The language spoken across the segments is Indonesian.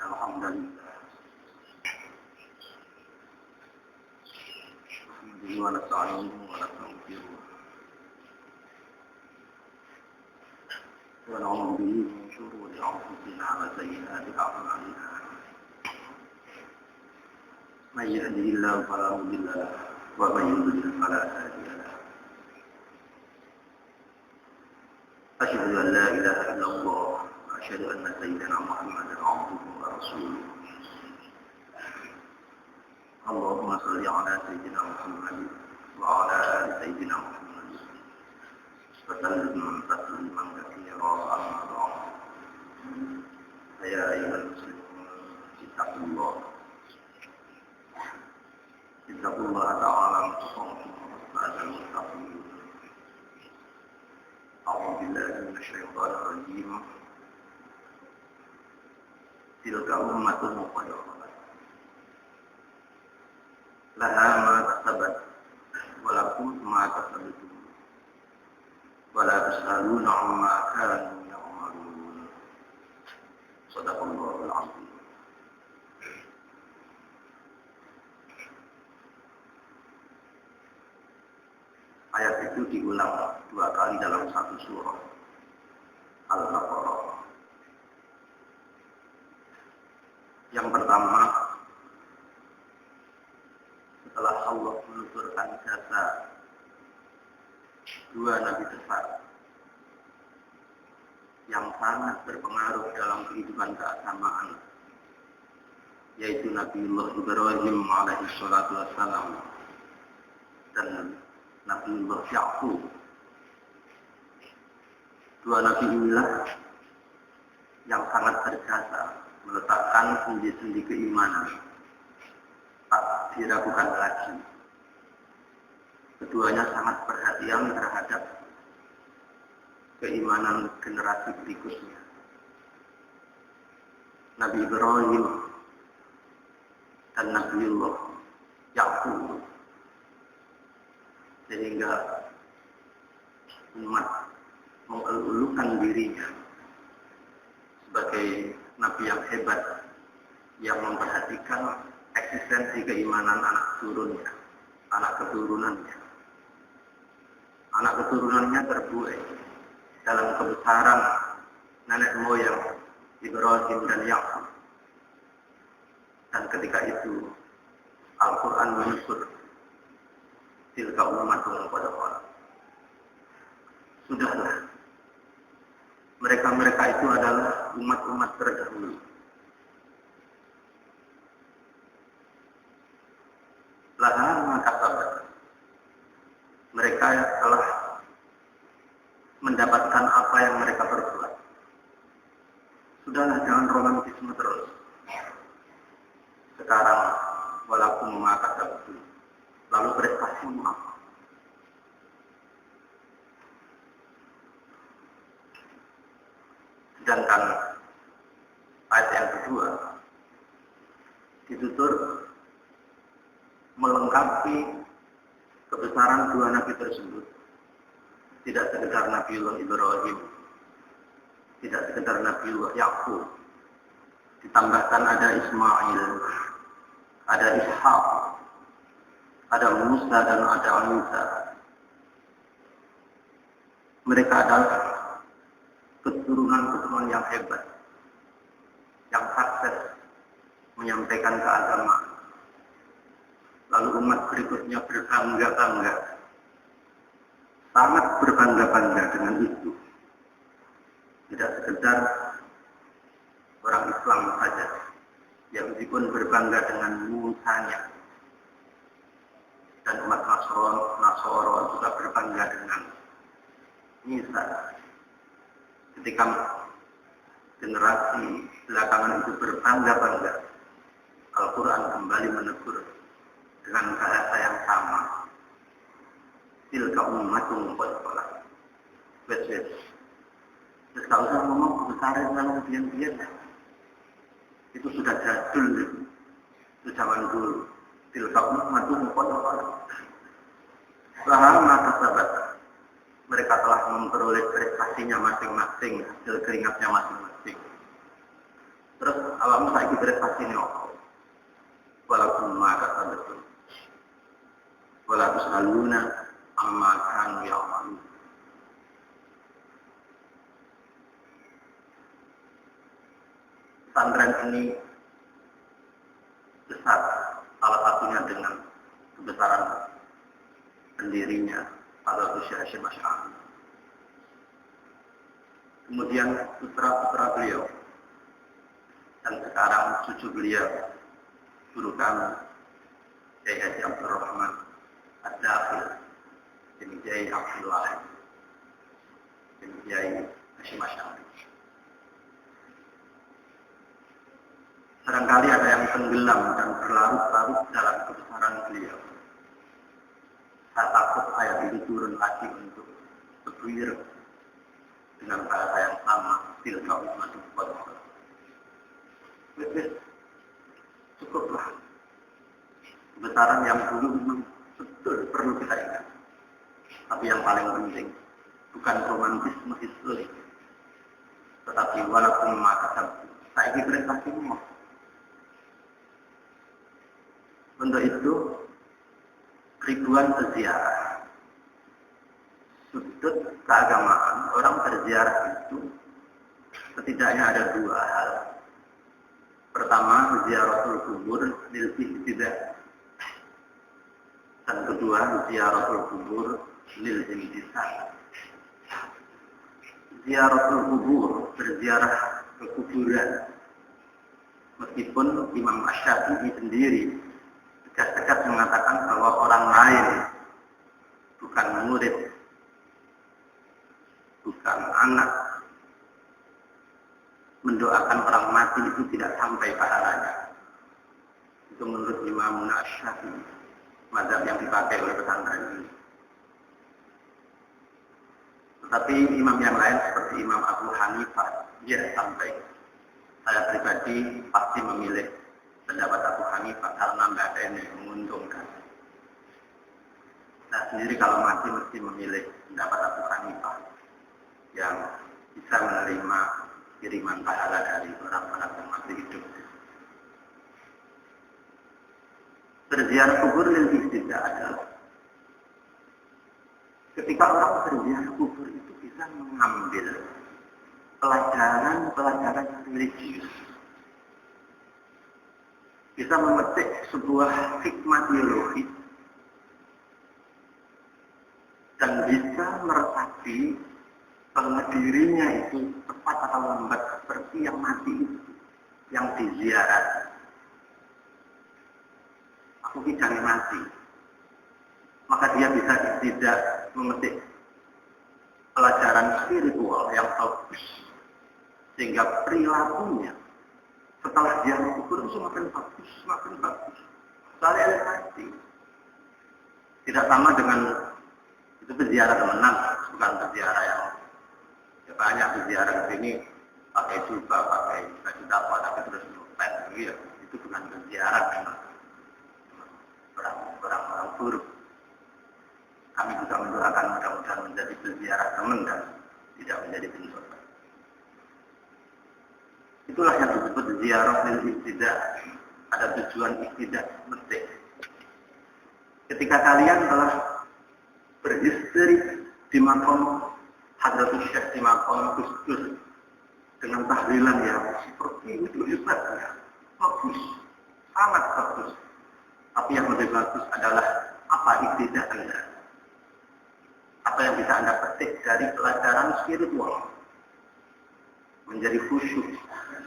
الحمد لله نحمده ونستعينه ونستغفره ونعوذ به من شرور أنفسنا وسيئات أعمالنا من يهده الله فلا مضل له ومن يضلل فلا هادي له أشهد أن لا إله إلا الله وأشهد أن سيدنا محمدا عبده ورسوله اللهم صل على سيدنا محمد وعلى آل سيدنا محمد وسلم تسليما كثيرا أما بعد فيا أيها المسلمون اتقوا الله تعالى وتصوموا بعد المتقين أعوذ بالله من الشيطان الرجيم تلك أمة قد خلت لها ما كسبت ولكم ما كسبتم ولا تسألون عما كانوا يعملون صدق الله العظيم. Ayat itu diulang 2 kali dalam satu surah Al-Baqarah. Yang pertama, setelah Allah menuturkan jasa 2 nabi besar yang sangat berpengaruh dalam kehidupan keagamaan, yaitu Nabiullah Ibrahim alaihi salatu wassalam dan Nabiullah Ya'qub. 2 nabi inilah yang sangat berjasa meletakkan sendi-sendi keimanan, tak diragukan lagi. Keduanya sangat perhatian terhadap keimanan generasi berikutnya. Nabi Ibrahim dan Nabiullah Ya'qub, sehingga umat mengelulukan dirinya sebagai nabi yang hebat yang memperhatikan eksistensi keimanan anak keturunannya. Anak keturunannya terbuai dalam kebesaran nenek moyang Ibrahim dan Ya'qub. Dan ketika itu Al-Quran menyebut tilka ummatun qad khalat. Sudahlah, mereka itu adalah umat-umat terdahulu. Laha ma kasabat. Mereka telah mendapatkan apa yang mereka perbuat. Sudahlah, jangan romantisme terus. Sekarang walakum ma kasabtum. Lalu prestasimu apa? Sedangkan ayat yang kedua ditutur melengkapi kebesaran 2 nabi tersebut. Tidak sekedar Nabiullah Ibrahim, tidak sekedar Nabiullah Ya'qub, ditambahkan ada Ismail, ada Ishaq, ada Musa dan ada Isa. Mereka adalah keturunan yang hebat, yang sukses menyampaikan keagamaan. Lalu umat berikutnya berbangga-bangga, sangat berbangga-bangga dengan itu. Tidak sekedar orang Islam saja, Yahudi pun berbangga dengan Musanya. Dan umat Nasoro juga berbangga dengan Isa. Ketika generasi belakangan itu berbangga-bangga, Al-Quran kembali menegur dengan bahasa yang sama. Tilka ummatun qad khalat. Wes. Tidak usah ngomong kebesaran dalam diam-diam. Itu sudah jadul, itu zaman dulu. Tilka ummatun qad khalat. Laha ma kasabat. Mereka telah memperoleh prestasinya masing-masing, hasil keringatnya masing-masing. Terus awakmu saiki prestasi apa? Walaupun maka betul. Walaupun saluna amma kanu ya'malu. Pesantren ini besar, salah satunya dengan kebesaran pendirinya pada usia Syekh Masy'ari. Kemudian putra-putra beliau dan sekarang cucu beliau, guru kami, Kiai Haji Abdul Rahman Ad-Dakhil, Kiai Abdullah, Kiai Syekh Masy'ari. Barangkali ada yang tenggelam dan berlarut-larut dalam kebesaran beliau. Saya takut ayat ini turun lagi untuk bergulir dengan bahasa yang sama. Tilka ummatun qad khalat. Cukuplah. Kebesaran yang dulu memang betul perlu kita ingat. Tapi yang paling penting bukan romantisme historik, tetapi walaupun maka saya ini prestasinya. Untuk itu, ribuan berziarah. Sudut keagamaan, orang berziarah itu setidaknya ada dua hal. Pertama, ziaratul kubur lil ihtidah. Dan kedua, ziaratul kubur lil intisar. Ziaratul kubur, berziarah ke kuburan. Meskipun Imam Asy-Syafi'i sendiri tegas-tegas mengatakan bahwa orang lain, bukan murid, bukan anak, mendoakan orang mati itu tidak sampai pahalanya. Itu menurut Imam Asy-Syafi'i, mazhab yang dipakai oleh pesantren ini. Tetapi imam yang lain seperti Imam Abu Hanifah, dia sampai. Saya pribadi pasti memilih pendapat Abu Hanifah karena nggak ada yang menguntungkan. Saya sendiri kalau mati mesti memilih pendapat Abu Hanifah yang bisa menerima kiriman pahala dari orang-orang yang masih hidup. Berziarah kubur yang tidak adalah ketika orang berziarah kubur itu bisa mengambil pelajaran religius. Bisa memetik sebuah hikmah teologis dan bisa meresapi bahwa dirinya itu cepat atau lambat seperti yang mati itu, yang diziarah. Aku jangan mati. Maka dia bisa tidak memetik pelajaran spiritual yang bagus, sehingga perilakunya setelah dia kubur semakin bagus, semakin bagus. Realisasi. Tidak sama dengan itu berziarah temenan, bukan berziarah yang banyak berziarah di sini pakai jubah, pakai baju apa, tapi terus nyopet, gitu. Itu bukan berziarah memang. Orang-orang buruk. Kami juga mendoakan mudah-mudahan menjadi berziarah teman dan tidak menjadi penyusup. Itulah yang disebut ziarah dan istidah. Ada tujuan istidah mesti. Ketika kalian telah berhistri di makom Hadratus Syekh, di makom Gus dengan tahlilan yang seperti itu hebatnya, bagus, sangat bagus. Tapi yang lebih bagus adalah apa istidah Anda? Apa yang bisa Anda petik dari pelajaran spiritual? Menjadi khusyuk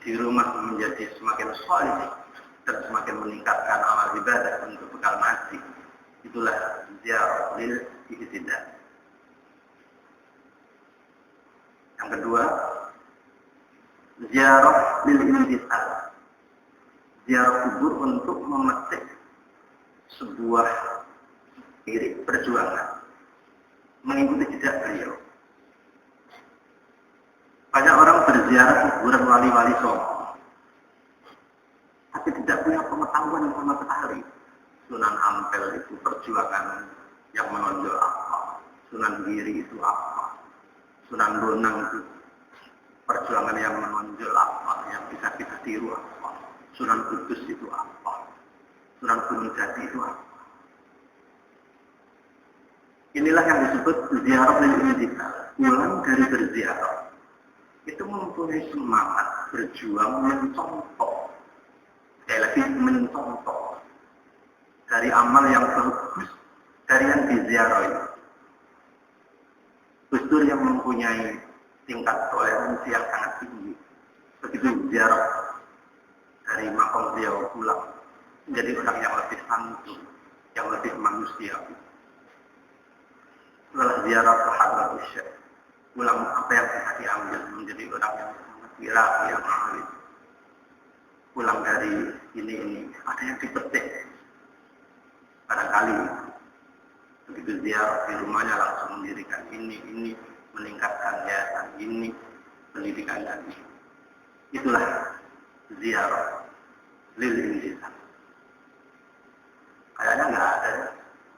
di rumah, menjadi semakin solid dan semakin meningkatkan amal ibadah untuk bekal mati. Itulah ziarah lil ihtidah. Yang kedua, ziarah lil intisar. Ziarah kubur untuk memetik sebuah spirit perjuangan, mengikuti jejak beliau. Banyak orang berziarah kuburan wali-wali songo, tapi tidak punya pengetahuan sama sekali. Sunan Ampel itu perjuangan yang menonjol apa? Sunan Giri itu apa? Sunan Bonang itu perjuangan yang menonjol apa? Yang bisa kita Basiru apa, Sunan Kudus itu apa, Sunan Gunung Jati itu apa. Inilah yang disebut ziarah lil-intisal. Pulang dari berziarah itu mempunyai semangat berjuang mencontoh, sekali lagi mencontoh dari amal yang bagus dari yang diziarahi. Gus Dur yang mempunyai tingkat toleransi yang sangat tinggi, begitu ziarah dari makam beliau pulang menjadi orang yang lebih santun, yang lebih manusiawi. Setelah ziarah ke Hadratus Syekh, pulang apa yang bisa diambil menjadi orang yang sangat wirawi, yang alim. Pulang dari ini ada yang dipetik. Barangkali begitu ziarah di rumahnya langsung mendirikan ini, meningkatkan yayasan ini, pendidikan dan ini. Itulah ziarah lil-intisal. Kayaknya nggak ada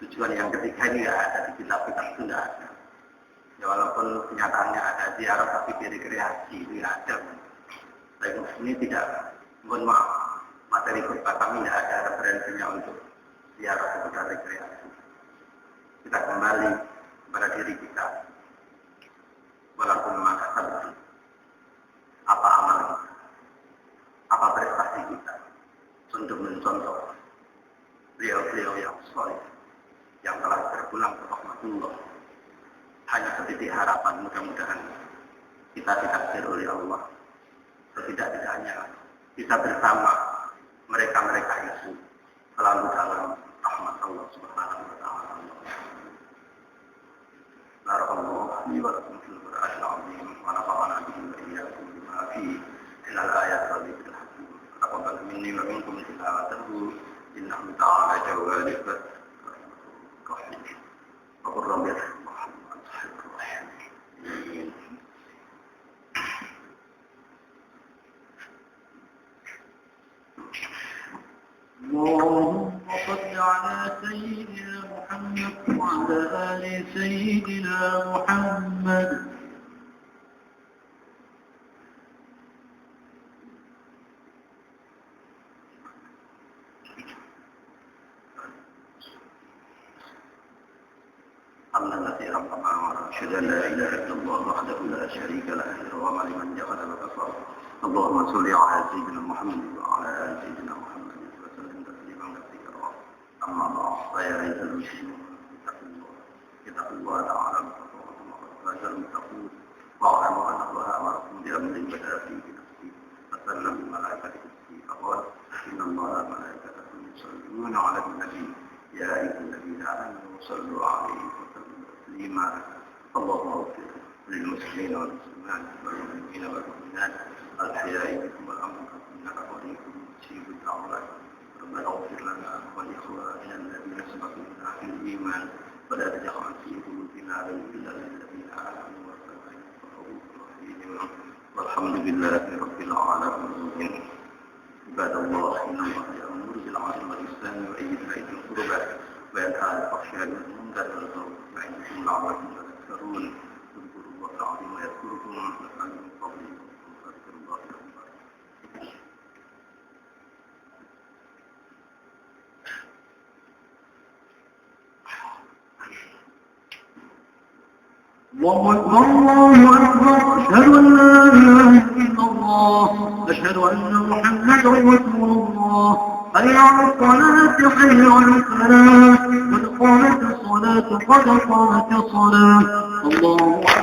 tujuan yang ketiga ini, nggak ada di kitab-kitab itu, nggak ada. Ya walaupun kenyataannya ada ziarah tapi direkreasi itu nggak ada. Tapi ini tidak, mohon maaf, materi khutbah kami tidak ada referensinya untuk ziarah sekedar rekreasi. Kita kembali kepada diri kita. Walaupun maka sabtu, apa amal kita, apa prestasi kita untuk mencontoh beliau-beliau yang soleh, yang telah berpulang ke rahmatullah. Hanya setitik harapan, mudah-mudahan kita ditakdir oleh Allah setidak-tidaknya bisa bersama mereka-mereka itu selalu dalam rahmat Allah Subhanahu wa taala. Barakallahu li wa lakum fil Qur'anil 'azim wa nafa'ana bihi wa iyyakum bima fihi min al-ayati wal dhikril hakim. Taqabbal minni wa minkum tilawatahu innahu ta'ala jawwadun rahim. Qur rabbi اللهم صل على سيدنا محمد وعلى آل سيدنا محمد. حمدا كثيرا كما أشهد أن لا إله إلا الله وحده لا شريك له وما لمن جعل وكفر. اللهم صل على سيدنا محمد وعلى آل سيدنا محمد أما بعد فيا أيها المسلمون اتقوا الله تعالى وفاز المتقون واعلموا أن الله أمركم بأمر بدأ فيه بنفسه فسلم بملائكته فقال إن الله وملائكته يصلون على النبي يا أيها الذين آمنوا صلوا عليه وسلموا تسليما. اللهم اغفر للمسلمين والمسلمات والمؤمنين والمؤمنات الأحياء منهم والأموات إنك قريب مجيب الدعوات. ربنا اغفر لنا ولإخواننا الذين سبقونا في الإيمان ولا تجعل في قلوبنا غلا للذين آمنوا واتقوا رؤوف رحيم. والحمد لله رب العالمين. عباد الله إن الله يأمر بالعدل والإحسان وإيتاء ذي القربى وينهى عن الفحشاء والمنكر والبغي يعظكم لعلكم تذكرون. اذكروا الله العظيم يذكركم واسألوه من فضله واستغفروا الله لكم. الله أكبر الله أكبر أشهد أن لا إله إلا الله أشهد أن محمدا رسول الله. حي على الصلاة حي على الفلاح قد قامت الصلاة قد قامت الصلاة. الله